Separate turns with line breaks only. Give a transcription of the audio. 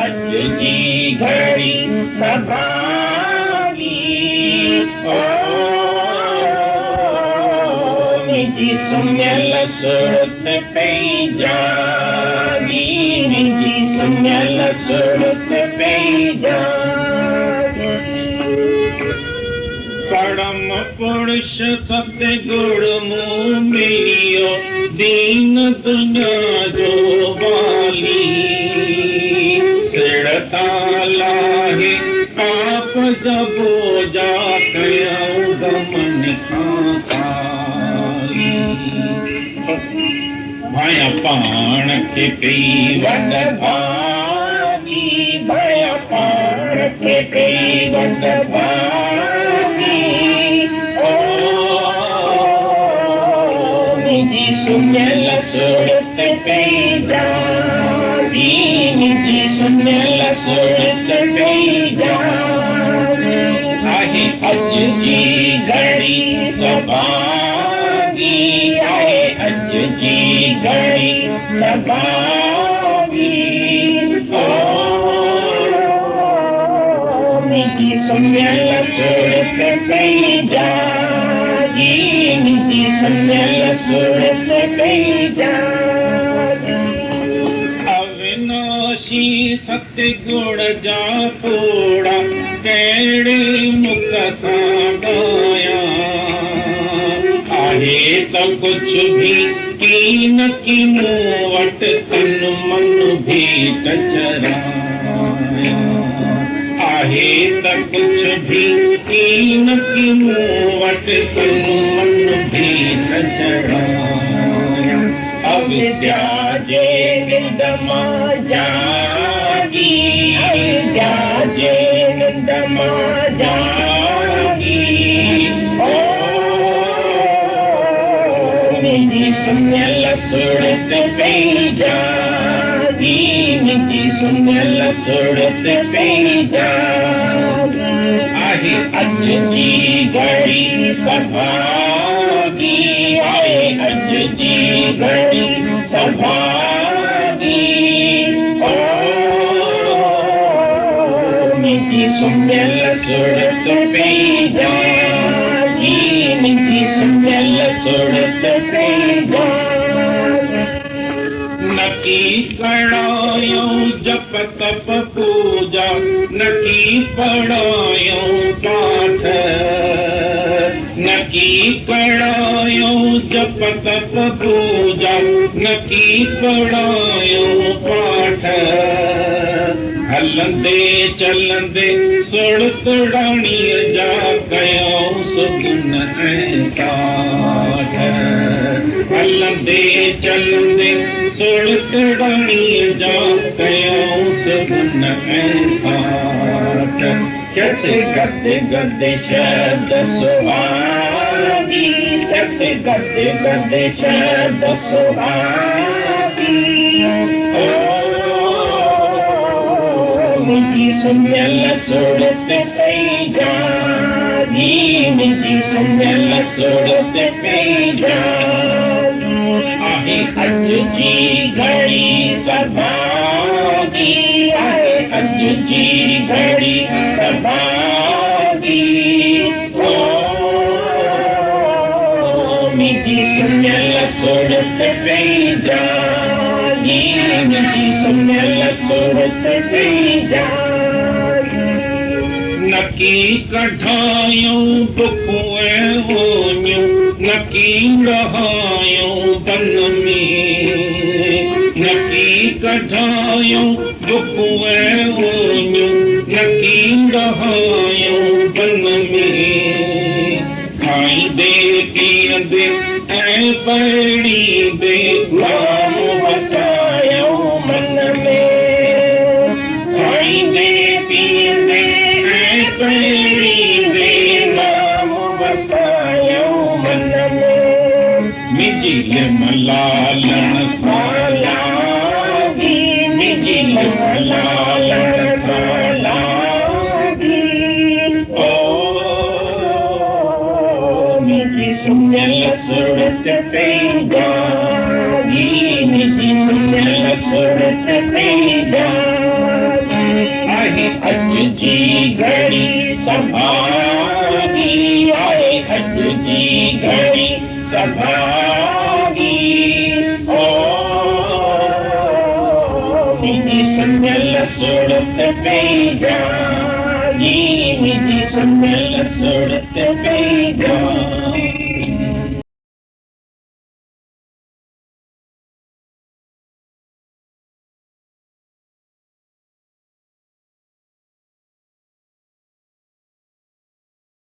अज जी घड़ी सभागी निजी सुम्यल सुरत पई जागी निजी सुम्यल सुरत पई जागी परम पुरुष सतगुण मूं मिलियो दीन दुनिया जो वाली सिड़ता लाहे पाप जबो जा कयां गमन खाली भाया पाण के पई वड भागी भाया पाण के पई वड भागी निजी सुम्यल सुरत पई जागी निजी सुम्यल सुरत पई जागी आहे अज जी घड़ी सभागी आहे अज जी घड़ी सभागी निजी सुम्यल सुरत पई जागी निजी सुम्यल सुरत पई जागी अविनाशी सतगुण जा थोड़ा कहिड़े मुख सां गाया आहे त कुछ भी कीन की मूं वट तन मन भी टचराया आहे त कुछ भी कीन की मूं वट तन मन भी टचराया अविद्या जे निंद मां जागी अविद्या जे निंद मां जागी निजी सुम्यल सुरत पई जागी निजी सुम्यल सुरत पई जागी आहे अज जी घड़ी सभागी आहे अज जी घड़ी सभागी निजी सुम्यल सुरत पई जागी निजी सुम्यल सुरत पई जागी नकी कड़ायो जप तप पूजा नकी पढ़ायो पाठ नकी कड़ायो जप तप पूजा नकी पढ़ायो पाठ हलंदे चलंदे सुड़तड़ाणीअ जा कयूं सुगुन ऐं साठ हलंदे चलंदे सुड़तड़ाणीअ जा कयूं सुगुन ऐं साठ कैसे गद गद शब्द सुहागी कैसे गद गद शब्द सुहागी निजी सुम्यल सुरत पई जागी निजी सुम्यल सुरत पई जागी आहे अज जी घड़ी सभागी आहे अज जी घड़ी सभागी निजी सुम्यल सुरत पई जागी निजी सुम्यल सुरत पई जागी नकी कढायूं बुखूं ऐं होनियूं नकी रहायूं बन में नकी कढायूं बुखूं ऐं होनियूं नकी रहायूं बन में खाईंदे पीअंदे ऐं पढ़ींदे नाम वसायो मन में खाईंदे पीअंदे ऐं पढ़ींदे नाम वसायो मन में मिजिल मलालण सां लागी मिजिल मलालण सां लागी निजी सुम्यल सुरत पई जागी निजी सुम्यल सुरत पई जागी अॼु जी घड़ी संभाली आहे अॼु जी घड़ी संभाली ओ मुंहिंजी संगल सूरत पई जाई मुंहिंजी संगल सूरत पई जाई